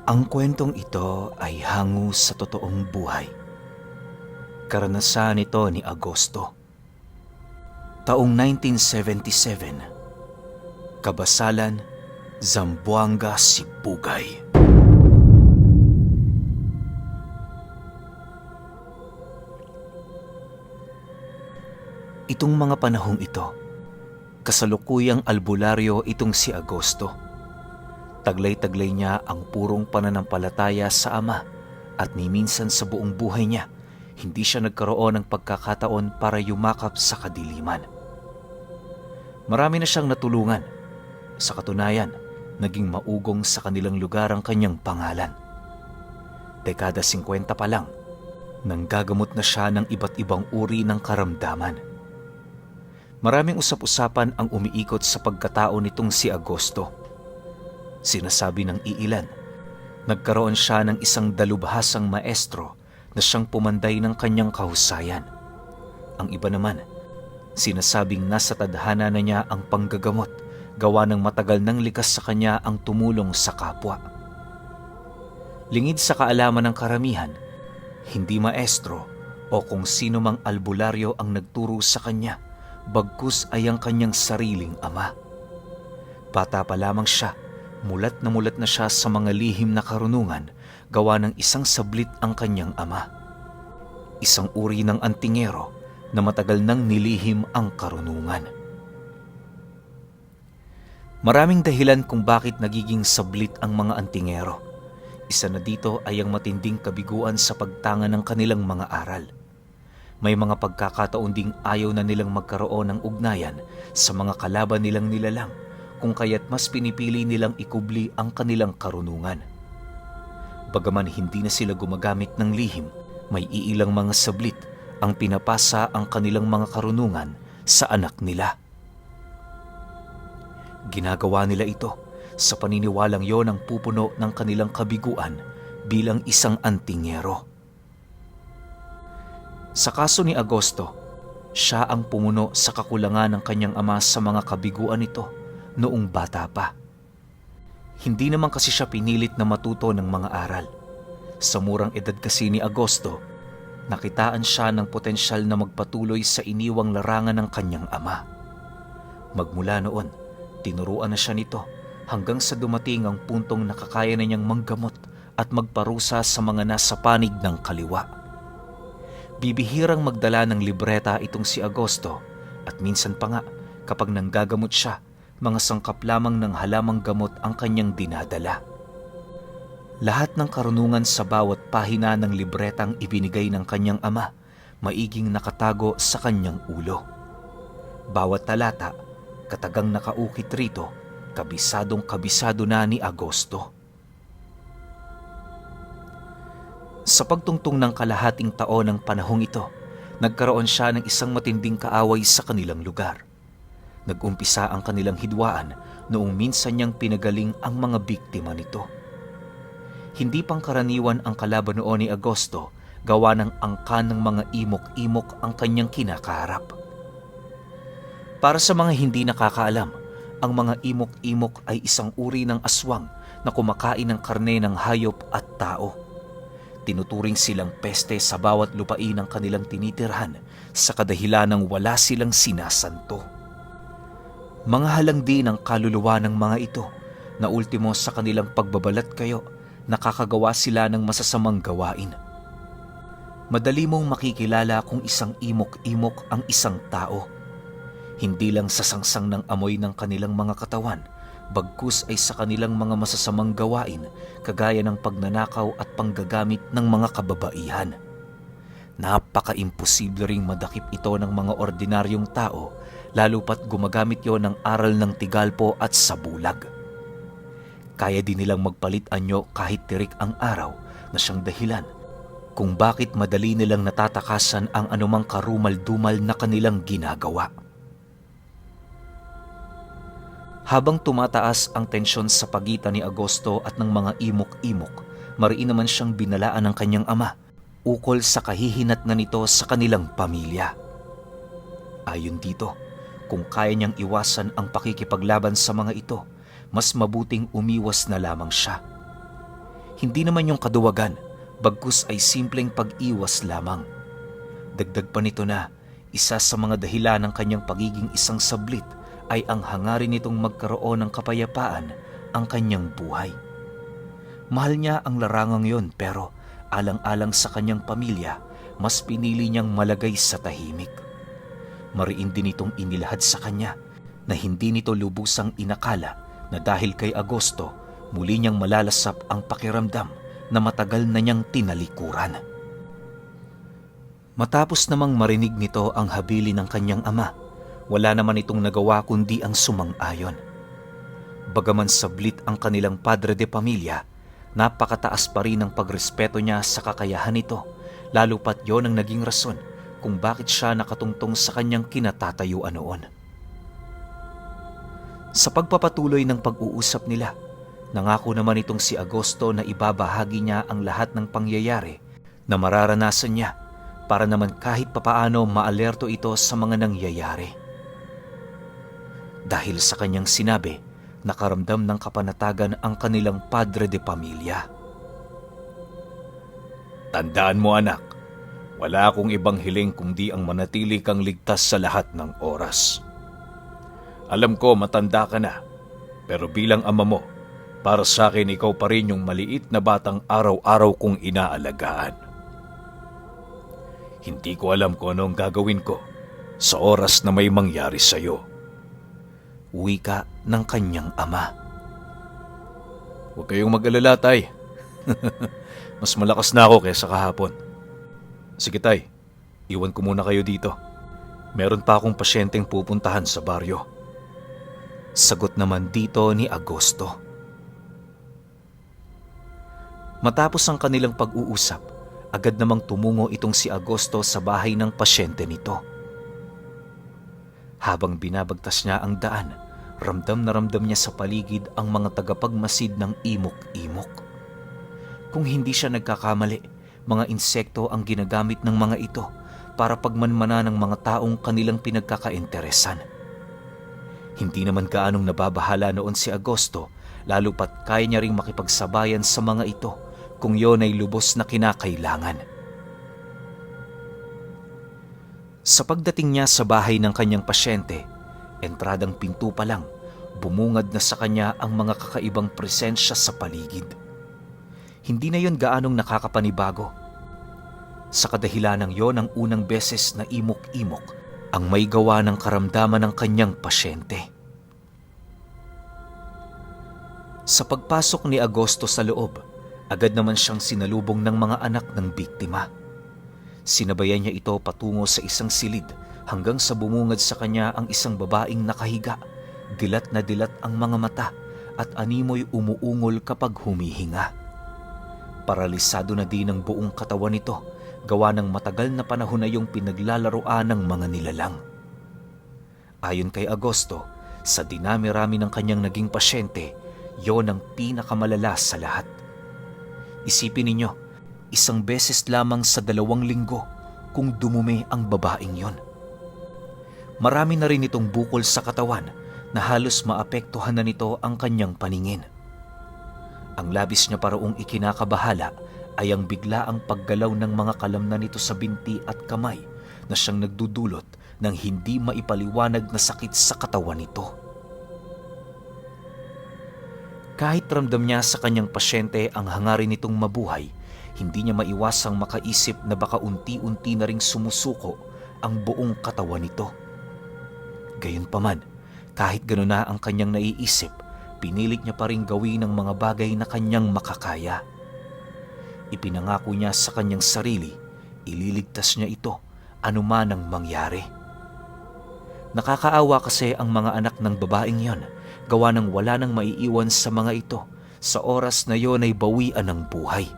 Ang kwentong ito ay hango sa totoong buhay. Karanasan ito ni Agosto. Taong 1977, Kabasalan, Zamboanga, Sibugay. Itong mga panahong ito, kasalukuyang albularyo itong si Agosto. Taglay-taglay niya ang purong pananampalataya sa Ama at ni minsan sa buong buhay niya, hindi siya nagkaroon ng pagkakataon para yumakap sa kadiliman. Marami na siyang natulungan. Sa katunayan, naging maugong sa kanilang lugar ang kanyang pangalan. Dekada 50 pa lang, nanggagamot na siya ng iba't ibang uri ng karamdaman. Maraming usap-usapan ang umiikot sa pagkatao nitong si Agosto. Sinasabi ng iilan, nagkaroon siya ng isang dalubhasang maestro na siyang pumanday ng kanyang kahusayan. Ang iba naman, sinasabing nasa tadhana na niya ang panggagamot, gawa ng matagal nang likas sa kanya ang tumulong sa kapwa. Lingid sa kaalaman ng karamihan, hindi maestro o kung sino mang albularyo ang nagturo sa kanya, bagkus ay ang kanyang sariling ama. Bata pa lamang siya, mulat na siya sa mga lihim na karunungan, gawa ng isang sablit ang kanyang ama. Isang uri ng antingero na matagal nang nilihim ang karunungan. Maraming dahilan kung bakit nagiging sablit ang mga antingero. Isa na dito ay ang matinding kabiguan sa pagtanga ng kanilang mga aral. May mga pagkakataon ding ayaw na nilang magkaroon ng ugnayan sa mga kalaban nilang nilalang, kung kaya't mas pinipili nilang ikubli ang kanilang karunungan. Bagaman hindi na sila gumagamit ng lihim, may iilang mga sablit ang pinapasa ang kanilang mga karunungan sa anak nila. Ginagawa nila ito sa paniniwalang yon ang pupuno ng kanilang kabiguan bilang isang antingero. Sa kaso ni Agosto, siya ang pumuno sa kakulangan ng kanyang ama sa mga kabiguan nito noong bata pa. Hindi naman kasi siya pinilit na matuto ng mga aral. Sa murang edad kasi ni Agosto, nakitaan siya ng potensyal na magpatuloy sa iniwang larangan ng kanyang ama. Magmula noon, tinuruan na siya nito hanggang sa dumating ang puntong nakakaya na niyang manggamot at magparusa sa mga nasa panig ng kaliwa. Bibihirang magdala ng libreta itong si Agosto at minsan pa nga kapag nanggagamot siya, mga sangkap lamang ng halamang gamot ang kanyang dinadala. Lahat ng karunungan sa bawat pahina ng libretang ibinigay ng kanyang ama, maiging nakatago sa kanyang ulo. Bawat talata, katagang nakaukit rito, kabisadong-kabisado na ni Agosto. Sa pagtungtong ng kalahating taon ng panahong ito, nagkaroon siya ng isang matinding kaaway sa kanilang lugar. Nag-umpisa ang kanilang hidwaan noong minsan niyang pinagaling ang mga biktima nito. Hindi pangkaraniwan ang kalaban noon ni Agosto, gawa ng angkan ng mga imok-imok ang kanyang kinakaharap. Para sa mga hindi nakakaalam, ang mga imok-imok ay isang uri ng aswang na kumakain ng karne ng hayop at tao. Tinuturing silang peste sa bawat lupain ng kanilang tinitirhan sa kadahilan ng wala silang sinasanto. Mga halang din ang kaluluwa ng mga ito na ultimo sa kanilang pagbabalat kayo, nakakagawa sila ng masasamang gawain. Madali mong makikilala kung isang imok-imok ang isang tao. Hindi lang sa sangsang ng amoy ng kanilang mga katawan, bagkus ay sa kanilang mga masasamang gawain, kagaya ng pagnanakaw at panggagamit ng mga kababaihan. Napaka-imposible ring madakip ito ng mga ordinaryong tao, lalo pat gumagamit yon ng aral ng tigalpo at sabulag. Kaya din nilang magpalit anyo kahit tirik ang araw na siyang dahilan kung bakit madali nilang natatakasan ang anumang karumal-dumal na kanilang ginagawa. Habang tumataas ang tensyon sa pagitan ni Agosto at ng mga imok-imok, mariin naman siyang binalaan ng kanyang ama ukol sa kahihinat na nito sa kanilang pamilya. Ayon dito, kung kaya niyang iwasan ang pakikipaglaban sa mga ito, mas mabuting umiwas na lamang siya. Hindi naman yung kaduwagan, bagkus ay simpleng pag-iwas lamang. Dagdag pa nito na isa sa mga dahilan ng kanyang pagiging isang sablit ay ang hangarin nitong magkaroon ng kapayapaan ang kanyang buhay. Mahal niya ang larangang yon, pero alang-alang sa kanyang pamilya, mas pinili niyang malagay sa tahimik. Mariin din itong inilahad sa kanya na hindi nito lubusang inakala na dahil kay Agosto, muli niyang malalasap ang pakiramdam na matagal na niyang tinalikuran. Matapos namang marinig nito ang habili ng kanyang ama, wala naman itong nagawa kundi ang sumang-ayon. Bagaman sablit ang kanilang padre de pamilya, napakataas pa rin ang pagrespeto niya sa kakayahan nito, lalo pat yon ang naging rason kung bakit siya nakatungtong sa kanyang kinatatayuan noon. Sa pagpapatuloy ng pag-uusap nila, nangako naman itong si Agosto na ibabahagi niya ang lahat ng pangyayari na mararanasan niya para naman kahit papaano maalerto ito sa mga nangyayari. Dahil sa kanyang sinabi, nakaramdam ng kapanatagan ang kanilang padre de pamilya. Tandaan mo anak, wala akong ibang hiling kundi ang manatili kang ligtas sa lahat ng oras. Alam ko matanda ka na, pero bilang ama mo, para sa akin ikaw pa rin yung maliit na batang araw-araw kong inaalagaan. Hindi ko alam kung anong gagawin ko sa oras na may mangyari sa'yo. Wika ng kanyang ama. Huwag kayong mag-alala, tay. Mas malakas na ako kaysa kahapon. Sige tay, iwan ko muna kayo dito. Meron pa akong pasyenteng pupuntahan sa baryo. Sagot naman dito ni Agosto. Matapos ang kanilang pag-uusap, agad namang tumungo itong si Agosto sa bahay ng pasyente nito. Habang binabagtas niya ang daan, ramdam na ramdam niya sa paligid ang mga tagapagmasid ng imok-imok. Kung hindi siya nagkakamali, mga insekto ang ginagamit ng mga ito para pagmanmana ng mga taong kanilang pinagkakainteresan. Hindi naman gaanong nababahala noon si Agosto, lalo pat kaya niya ring makipagsabayan sa mga ito kung yon ay lubos na kinakailangan. Sa pagdating niya sa bahay ng kanyang pasyente, entradang pinto pa lang, bumungad na sa kanya ang mga kakaibang presensya sa paligid. Hindi na yon gaanong nakakapanibago. Sa kadahilanang yon ang unang beses na imok-imok ang may gawa ng karamdaman ng kanyang pasyente. Sa pagpasok ni Agosto sa loob, agad naman siyang sinalubong ng mga anak ng biktima. Sinabayan niya ito patungo sa isang silid hanggang sa bumungad sa kanya ang isang babaeng nakahiga, dilat na dilat ang mga mata at animoy umuungol kapag humihinga. Paralisado na din ang buong katawan nito, gawa ng matagal na panahon na yung pinaglalaroan ng mga nilalang. Ayon kay Agosto, sa dinami-rami ng kanyang naging pasyente, yon ang pinakamalala sa lahat. Isipin ninyo, isang beses lamang sa 2 linggo kung dumumi ang babaeng yon. Marami na rin itong bukol sa katawan na halos maapektuhan na nito ang kanyang paningin. Ang labis niya paraong ikinakabahala ay ang biglaang paggalaw ng mga kalamnan nito sa binti at kamay na siyang nagdudulot ng hindi maipaliwanag na sakit sa katawan nito. Kahit ramdam niya sa kanyang pasyente ang hangarin nitong mabuhay, hindi niya maiwasang makaisip na baka unti-unti na ring sumusuko ang buong katawan nito. Gayunpaman, kahit gano'n na ang kanyang naiisip, pinilit niya pa rin gawin ang mga bagay na kanyang makakaya. Ipinangako niya sa kanyang sarili, ililigtas niya ito anuman ang mangyari. Nakakaawa kasi ang mga anak ng babaeng yon, gawa ng wala nang maiiwan sa mga ito sa oras na yon ay bawian ng buhay.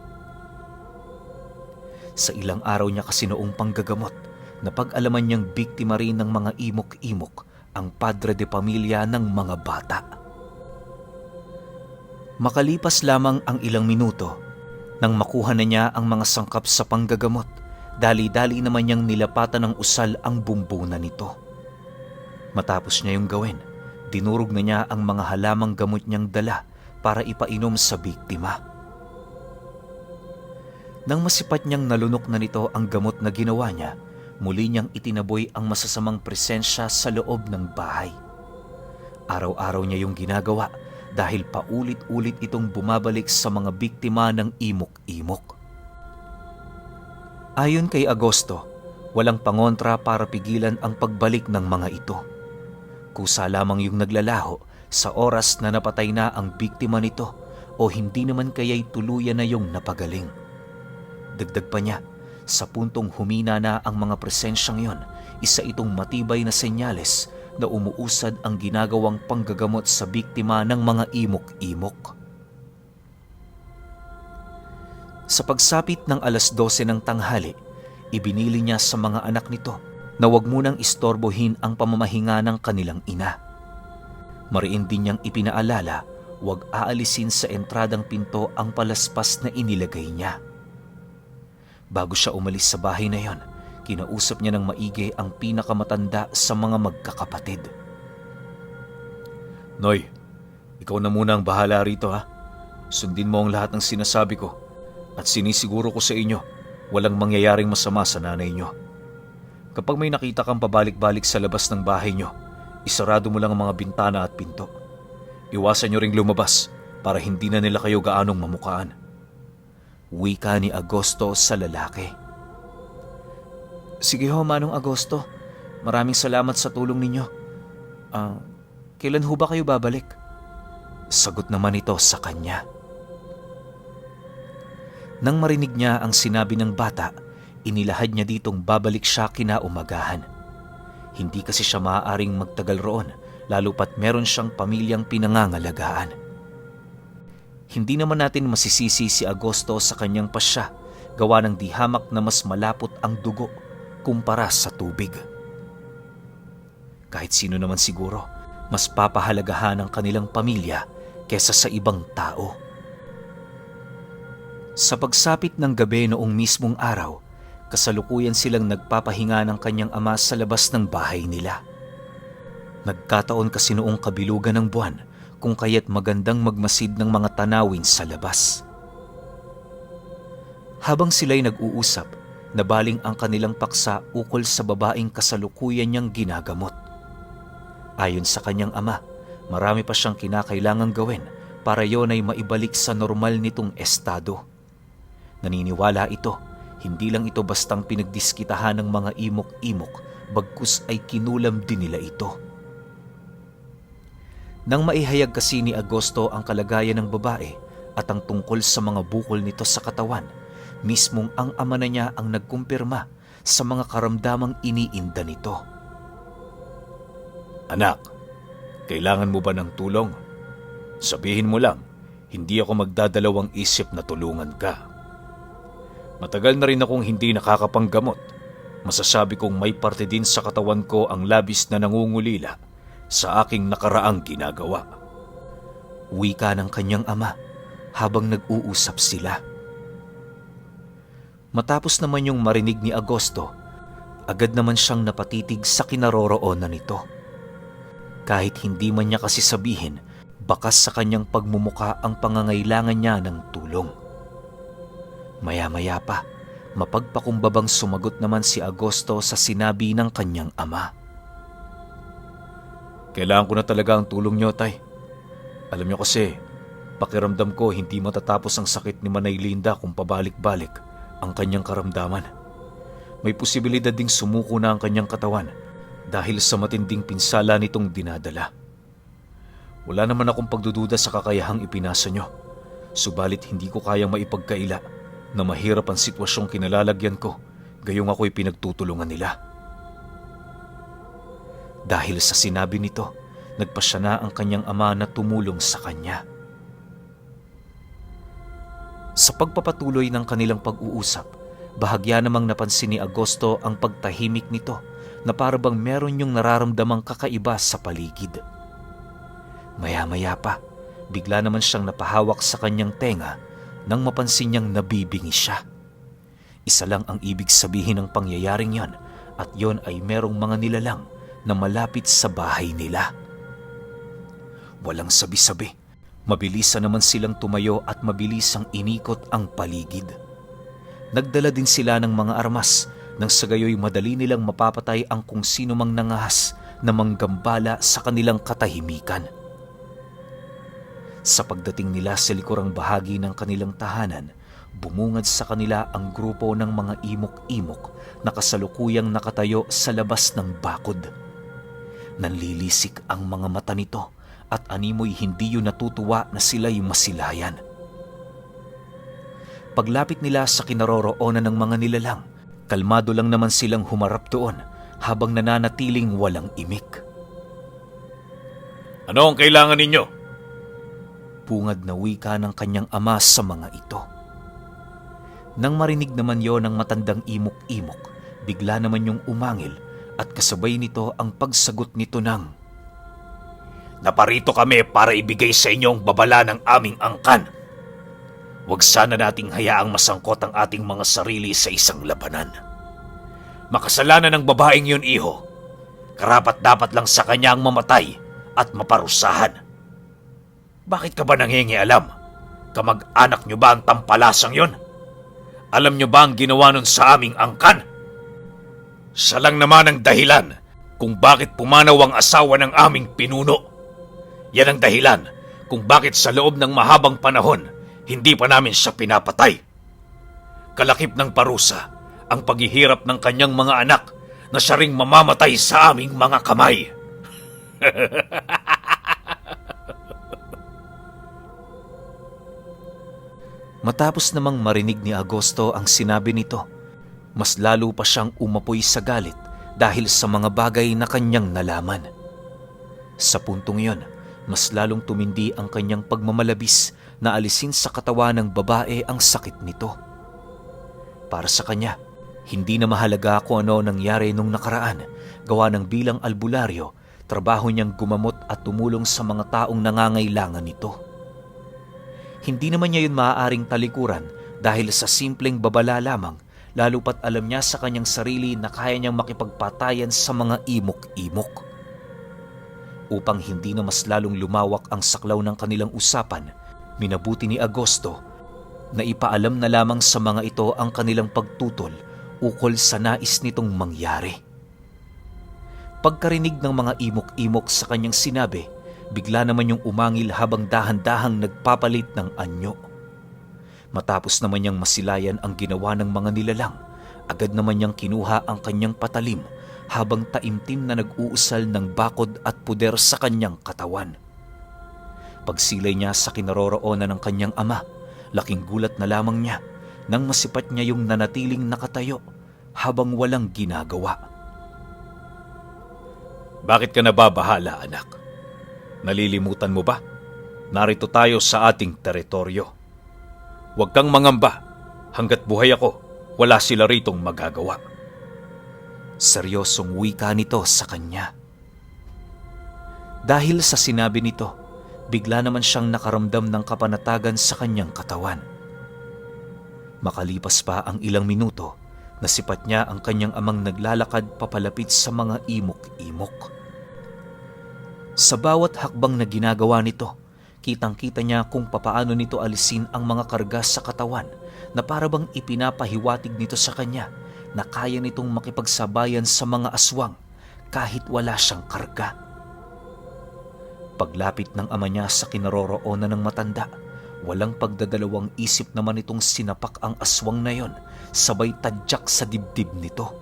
Sa ilang araw niya kasi noong panggagamot, napag-alaman niyang biktima rin ng mga imok-imok ang padre de pamilya ng mga bata. Makalipas lamang ang ilang minuto, nang makuha na niya ang mga sangkap sa panggagamot, dali-dali naman niyang nilapatan ng usal ang bumbunan nito. Matapos niya yung gawin, dinurog na niya ang mga halamang gamot niyang dala para ipainom sa biktima. Nang masipat niyang nalunok na nito ang gamot na ginawa niya, muli niyang itinaboy ang masasamang presensya sa loob ng bahay. Araw-araw niya yung ginagawa dahil paulit-ulit itong bumabalik sa mga biktima ng imok-imok. Ayon kay Agosto, walang pangontra para pigilan ang pagbalik ng mga ito. Kusa lamang yung naglalaho sa oras na napatay na ang biktima nito o hindi naman kaya'y tuluyan na yung napagaling. Dagdag pa niya, sa puntong humina na ang mga presensyang yon, isa itong matibay na senyales na umuusad ang ginagawang panggagamot sa biktima ng mga imok-imok. Sa pagsapit ng 12:00 ng tanghali, ibinili niya sa mga anak nito na huwag munang istorbohin ang pamamahinga ng kanilang ina. Mariin din niyang ipinaalala, huwag aalisin sa entradang pinto ang palaspas na inilagay niya. Bago siya umalis sa bahay na yon, kinausap niya ng maigi ang pinakamatanda sa mga magkakapatid. Noy, ikaw na muna ang bahala rito ha. Sundin mo ang lahat ng sinasabi ko at sinisiguro ko sa inyo, walang mangyayaring masama sa nanay nyo. Kapag may nakita kang pabalik-balik sa labas ng bahay nyo, isarado mo lang ang mga bintana at pinto. Iwasan nyo ring lumabas para hindi na nila kayo gaanong mamukaan. Wika ni Agosto sa lalaki. Sige ho, Manong Agosto. Maraming salamat sa tulong ninyo. Kailan ho ba kayo babalik? Sagot naman ito sa kanya. Nang marinig niya ang sinabi ng bata, inilahad niya ditong babalik siya kinaumagahan. Hindi kasi siya maaaring magtagal roon, lalo pat meron siyang pamilyang pinangangalagaan. Hindi naman natin masisisi si Agosto sa kanyang pasya, gawa ng dihamak na mas malapot ang dugo kumpara sa tubig. Kahit sino naman siguro, mas papahalagahan ang kanilang pamilya kesa sa ibang tao. Sa pagsapit ng gabi noong mismong araw, kasalukuyan silang nagpapahinga ng kanyang ama sa labas ng bahay nila. Nagkataon kasi noong kabilugan ng buwan, kung kaya't magandang magmasid ng mga tanawin sa labas. Habang sila'y nag-uusap, nabaling ang kanilang paksa ukol sa babaeng kasalukuyan niyang ginagamot. Ayon sa kanyang ama, marami pa siyang kinakailangang gawin para yon ay maibalik sa normal nitong estado. Naniniwala ito, hindi lang ito bastang pinagdiskitahan ng mga imok-imok, bagkus ay kinulam din nila ito. Nang maihayag kasi ni Agosto ang kalagayan ng babae at ang tungkol sa mga bukol nito sa katawan, mismong ang ama na niya ang nagkumpirma sa mga karamdamang iniinda nito. Anak, kailangan mo ba ng tulong? Sabihin mo lang, hindi ako magdadalawang isip na tulungan ka. Matagal na rin akong hindi nakakapanggamot. Masasabi kong may parte din sa katawan ko ang labis na nangungulila sa aking nakaraang ginagawa. Wika ng kanyang ama habang nag-uusap sila. Matapos naman yung marinig ni Agosto, agad naman siyang napatitig sa kinaroroonan nito. Kahit hindi man niya kasi sabihin, bakas sa kanyang pagmumuka ang pangangailangan niya ng tulong. Maya-maya pa, mapagpakumbabang sumagot naman si Agosto sa sinabi ng kanyang ama. Kailangan ko na talaga ang tulong niyo, tay. Alam niyo kasi, pakiramdam ko hindi matatapos ang sakit ni Manay Linda kung pabalik-balik ang kanyang karamdaman. May posibilidad ding sumuko na ang kanyang katawan dahil sa matinding pinsala nitong dinadala. Wala naman akong pagdududa sa kakayahang ipinasa niyo, subalit hindi ko kayang maipagkaila na mahirap ang sitwasyong kinalalagyan ko, gayong ako'y pinagtutulungan nila. Dahil sa sinabi nito, nagpasya na ang kanyang ama na tumulong sa kanya. Sa pagpapatuloy ng kanilang pag-uusap, bahagya namang napansin ni Agosto ang pagtahimik nito na parabang meron yung nararamdamang kakaiba sa paligid. Maya-maya pa, bigla naman siyang napahawak sa kanyang tenga nang mapansin niyang nabibingi siya. Isa lang ang ibig sabihin ng pangyayaring yon at yon ay merong mga nilalang na malapit sa bahay nila. Walang sabi-sabi, mabilisan naman silang tumayo at mabilisang inikot ang paligid. Nagdala din sila ng mga armas nang sa gayoy madali nilang mapapatay ang kung sino mang nangahas na manggambala sa kanilang katahimikan. Sa pagdating nila sa likurang bahagi ng kanilang tahanan, bumungad sa kanila ang grupo ng mga imok-imok na kasalukuyang nakatayo sa labas ng bakod. Nanlilisik ang mga mata nito at animoy hindi yun natutuwa na sila'y masilayan. Paglapit nila sa kinaroroonan ng mga nilalang, kalmado lang naman silang humarap doon habang nananatiling walang imik. Ano ang kailangan ninyo? Pungad na wika ng kanyang ama sa mga ito. Nang marinig naman yon ng matandang imok-imok, bigla naman yung umangil at kasabay nito ang pagsagot nito ng, Naparito kami para ibigay sa inyo ang babala ng aming angkan. Huwag sana nating hayaang masangkot ang ating mga sarili sa isang labanan. Makasalanan ng babaeng yun, iho. Karapat dapat lang sa kanya ang mamatay at maparusahan. Bakit ka ba nangingialam? Kamag-anak nyo ba ang tampalasang yun? Alam nyo ba ang ginawa nun sa aming angkan? Siya lang naman ang dahilan kung bakit pumanaw ang asawa ng aming pinuno. Yan ang dahilan kung bakit sa loob ng mahabang panahon hindi pa namin siya pinapatay. Kalakip ng parusa ang paghihirap ng kanyang mga anak na siya ring mamamatay sa aming mga kamay. Matapos namang marinig ni Agosto ang sinabi nito, mas lalo pa siyang umapoy sa galit dahil sa mga bagay na kanyang nalaman. Sa puntong yon, mas lalong tumindi ang kanyang pagmamalabis na alisin sa katawan ng babae ang sakit nito. Para sa kanya, hindi na mahalaga kung ano nangyari nung nakaraan, gawa ng bilang albularyo, trabaho niyang gumamot at tumulong sa mga taong nangangailangan nito. Hindi naman niya yun maaaring talikuran dahil sa simpleng babala lamang, lalo pat alam niya sa kanyang sarili na kaya niyang makipagpatayan sa mga imok-imok. Upang hindi na mas lalong lumawak ang saklaw ng kanilang usapan, minabuti ni Agosto na ipaalam na lamang sa mga ito ang kanilang pagtutol ukol sa nais nitong mangyari. Pagkarinig ng mga imok-imok sa kanyang sinabi, bigla naman yung umangil habang dahan-dahang nagpapalit ng anyo. Matapos naman niyang masilayan ang ginawa ng mga nilalang, agad naman niyang kinuha ang kanyang patalim habang taimtim na nag-uusal ng bakod at puder sa kanyang katawan. Pagsilay niya sa kinaroroonan ng kanyang ama, laking gulat na lamang niya nang masipat niya yung nanatiling nakatayo habang walang ginagawa. Bakit ka nababahala, anak? Nalilimutan mo ba? Narito tayo sa ating teritoryo. Huwag kang mangamba. Hanggat buhay ako, wala sila ritong magagawa. Seryosong wika nito sa kanya. Dahil sa sinabi nito, bigla naman siyang nakaramdam ng kapanatagan sa kanyang katawan. Makalipas pa ang ilang minuto, nasipat niya ang kanyang amang naglalakad papalapit sa mga imok-imok. Sa bawat hakbang na ginagawa nito, kitang-kita niya kung papaano nito alisin ang mga karga sa katawan na parabang ipinapahiwatig nito sa kanya na kaya nitong makipagsabayan sa mga aswang kahit wala siyang karga. Paglapit ng ama niya sa kinaroroonan ng matanda, walang pagdadalawang isip naman itong sinapak ang aswang na yon, sabay tadyak sa dibdib nito.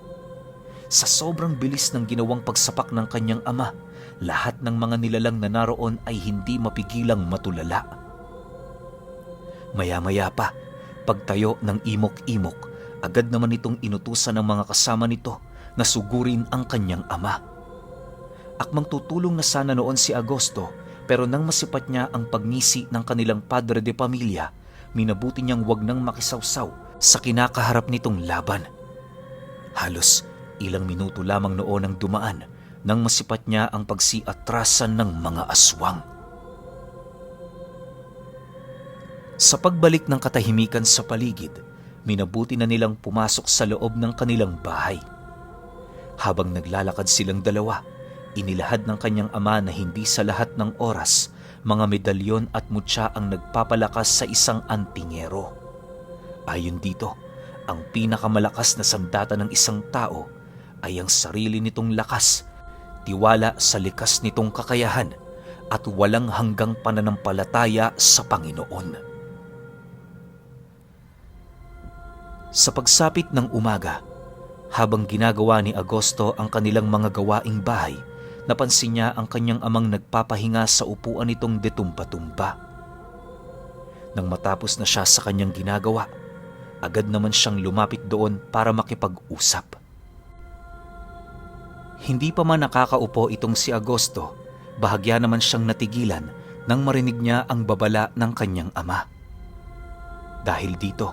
Sa sobrang bilis ng ginawang pagsapak ng kanyang ama, lahat ng mga nilalang na naroon ay hindi mapigilang matulala. Maya-maya pa, pagtayo ng imok-imok, agad naman itong inutusan ng mga kasama nito na sugurin ang kanyang ama. Akmang tutulong na sana noon si Agosto, pero nang masipat niya ang pagngisi ng kanilang padre de pamilya, minabuti niyang wag nang makisawsaw sa kinakaharap nitong laban. Halos ilang minuto lamang noon ang dumaan nang masipat niya ang pagsiatrasan ng mga aswang. Sa pagbalik ng katahimikan sa paligid, minabuti na nilang pumasok sa loob ng kanilang bahay. Habang naglalakad silang dalawa, inilahad ng kanyang ama na hindi sa lahat ng oras, mga medalyon at mutya ang nagpapalakas sa isang antingero. Ayon dito, Ang pinakamalakas na sandata ng isang tao ay ang sarili nitong lakas, tiwala sa likas nitong kakayahan at walang hanggang pananampalataya sa Panginoon. Sa pagsapit ng umaga, habang ginagawa ni Agosto ang kanilang mga gawaing bahay, napansin niya ang kanyang amang nagpapahinga sa upuan nitong detumba-tumba. Nang matapos na siya sa kanyang ginagawa, agad naman siyang lumapit doon para makipag-usap. Hindi pa man nakakaupo itong si Agosto, bahagya naman siyang natigilan nang marinig niya ang babala ng kanyang ama. Dahil dito,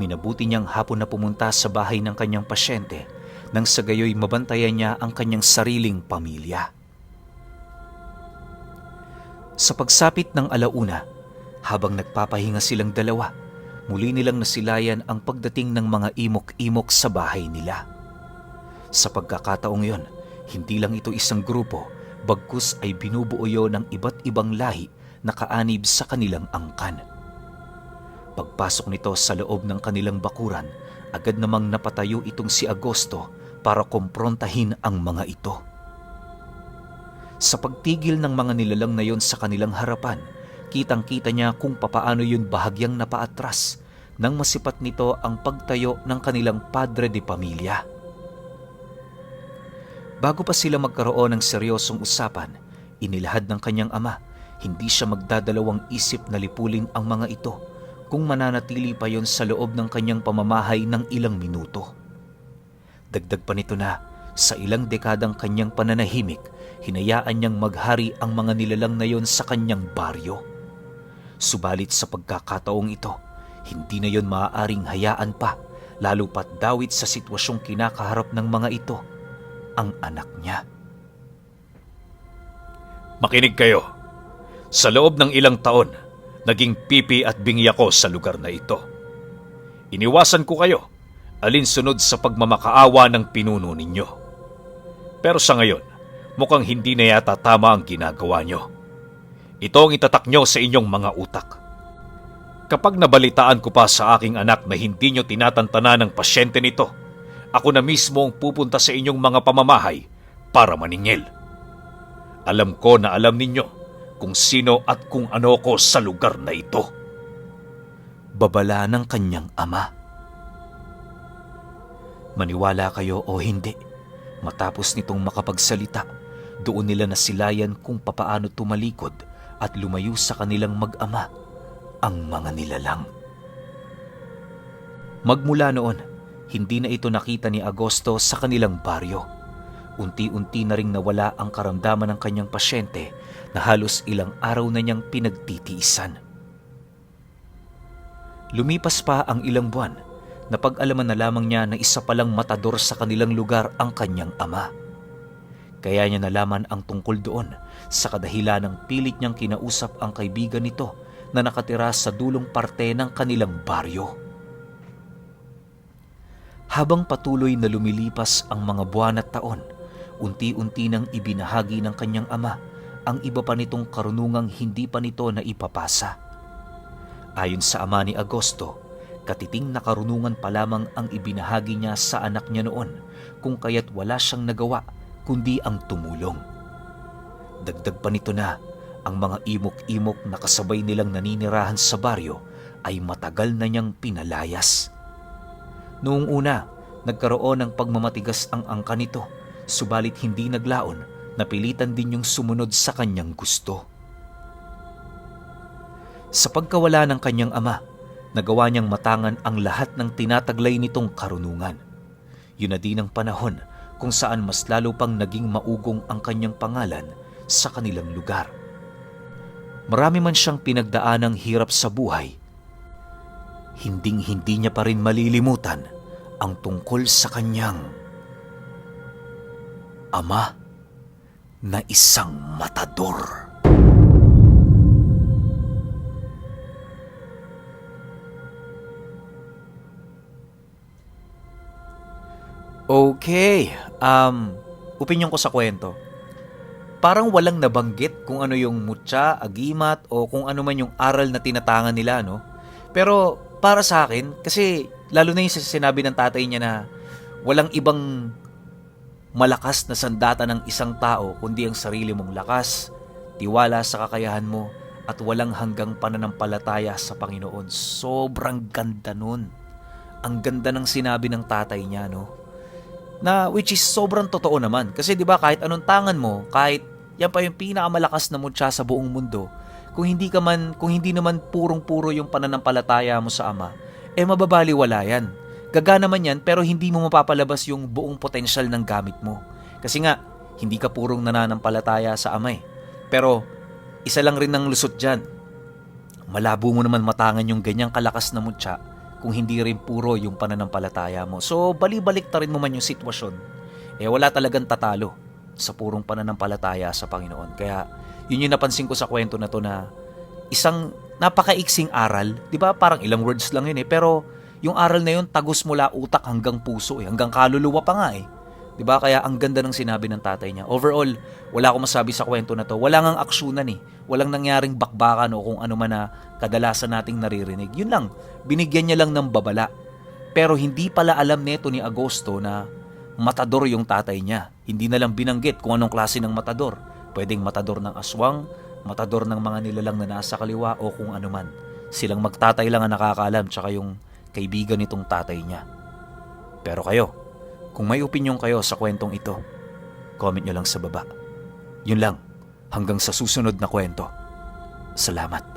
minabuti niyang hapon na pumunta sa bahay ng kanyang pasyente nang sa gayoy mabantayan niya ang kanyang sariling pamilya. Sa pagsapit ng alauna, habang nagpapahinga silang dalawa, muli nilang nasilayan ang pagdating ng mga imok-imok sa bahay nila. Sa pagkakataong yon, hindi lang ito isang grupo, bagkus ay binubuo yon ng iba't ibang lahi na kaanib sa kanilang angkan. Pagpasok nito sa loob ng kanilang bakuran, agad namang napatayo itong si Agosto para kumprontahin ang mga ito. Sa pagtigil ng mga nilalang na yon sa kanilang harapan, kitang-kita niya kung papaano yun bahagyang napaatras nang masipat nito ang pagtayo ng kanilang padre de pamilya. Bago pa sila magkaroon ng seryosong usapan, inilahad ng kanyang ama, hindi siya magdadalawang isip na lipulin ang mga ito kung mananatili pa yon sa loob ng kanyang pamamahay ng ilang minuto. Dagdag pa nito na, sa ilang dekadang kanyang pananahimik, hinayaan niyang maghari ang mga nilalang na yon sa kanyang baryo. Subalit sa pagkakataong ito, hindi na yon maaaring hayaan pa, lalo pat dawit sa sitwasyong kinakaharap ng mga ito, ang anak niya. Makinig kayo. Sa loob ng ilang taon, naging pipi at bingi ako sa lugar na ito. Iniwasan ko kayo, alinsunod sa pagmamakaawa ng pinuno ninyo. Pero sa ngayon, mukhang hindi na yata tama ang ginagawa nyo. Ito ang itatak nyo sa inyong mga utak. Kapag nabalitaan ko pa sa aking anak na hindi nyo tinatantana ng pasyente nito, ako na mismo ang pupunta sa inyong mga pamamahay para maningil. Alam ko na alam ninyo kung sino at kung ano ko sa lugar na ito. Babala ng kanyang ama. Maniwala kayo o hindi, matapos nitong makapagsalita, doon nila nasilayan kung papaano tumalikod at lumayo sa kanilang mag-ama ang mga nilalang. Magmula noon, hindi na ito nakita ni Agosto sa kanilang baryo. Unti-unti na ring nawala ang karamdaman ng kanyang pasyente na halos ilang araw na niyang pinagtitiisan. Lumipas pa ang ilang buwan, napag-alaman na lamang niya na isa palang matador sa kanilang lugar ang kanyang ama. Kaya niya nalaman ang tungkol doon sa kadahilan ng pilit niyang kinausap ang kaibigan nito na nakatira sa dulong parte ng kanilang baryo. Habang patuloy na lumilipas ang mga buwan at taon, unti-unti nang ibinahagi ng kanyang ama ang iba pa nitong karunungang hindi pa nito na ipapasa. Ayon sa ama ni Agosto, katiting na karunungan pa lamang ang ibinahagi niya sa anak niya noon, kung kaya't wala siyang nagawa kundi ang tumulong. Dagdag pa nito na ang mga imok-imok na kasabay nilang naninirahan sa baryo ay matagal na niyang pinalayas. Noong una, nagkaroon ng pagmamatigas ang angka nito, subalit hindi naglaon, napilitan din yung sumunod sa kanyang gusto. Sa pagkawala ng kanyang ama, nagawa niyang matangan ang lahat ng tinataglay nitong karunungan. Yun na din ang panahon kung saan mas lalo pang naging maugong ang kanyang pangalan sa kanilang lugar. Marami man siyang pinagdaanang hirap sa buhay, hinding-hindi niya pa rin malilimutan ang tungkol sa kanyang ama na isang matador. Okay, opinyon ko sa kwento. Parang walang nabanggit kung ano yung mutya, agimat o kung ano man yung aral na tinatangan nila, no? Pero para sa akin, kasi lalo na yung sinabi ng tatay niya na walang ibang malakas na sandata ng isang tao kundi ang sarili mong lakas, tiwala sa kakayahan mo, at walang hanggang pananampalataya sa Panginoon. Sobrang ganda nun. Ang ganda ng sinabi ng tatay niya, no? Na which is sobrang totoo naman. Kasi 'di ba kahit anong tangan mo, kahit yan pa yung pinakamalakas na mutya sa buong mundo, kung hindi naman purong-puro yung pananampalataya mo sa Ama, mababaliwala yan. Gagana man yan pero hindi mo mapapalabas yung buong potensyal ng gamit mo. Kasi nga, hindi ka purong nananampalataya sa Ama eh. Pero isa lang rin ng lusot dyan. Malabo mo naman matangan yung ganyang kalakas na mutya kung hindi rin puro yung pananampalataya mo. So, balik-balik ta rin mo man yung sitwasyon, wala talagang tatalo sa purong pananampalataya sa Panginoon. Kaya, yun yung napansin ko sa kwento na to na isang napakaiksing aral. Di ba? Parang ilang words lang yun pero yung aral na yun, tagos mula utak hanggang puso hanggang kaluluwa pa nga Di ba? Kaya ang ganda ng sinabi ng tatay niya. Overall, wala akong masabi sa kwento na to. Wala ngang aksyonan Walang nangyaring bakbakan o kung ano man na kadalasan nating naririnig. Yun lang, binigyan niya lang ng babala. Pero hindi pala alam neto ni Agosto na matador yung tatay niya. Hindi na lang binanggit kung anong klase ng matador. Pwedeng matador ng aswang, matador ng mga nilalang na nasa kaliwa o kung ano man. Silang magtatay lang ang nakakaalam tsaka yung kaibigan nitong tatay niya. Pero kayo, kung may opinyon kayo sa kwentong ito, comment nyo lang sa baba. Yun lang, hanggang sa susunod na kwento. Salamat.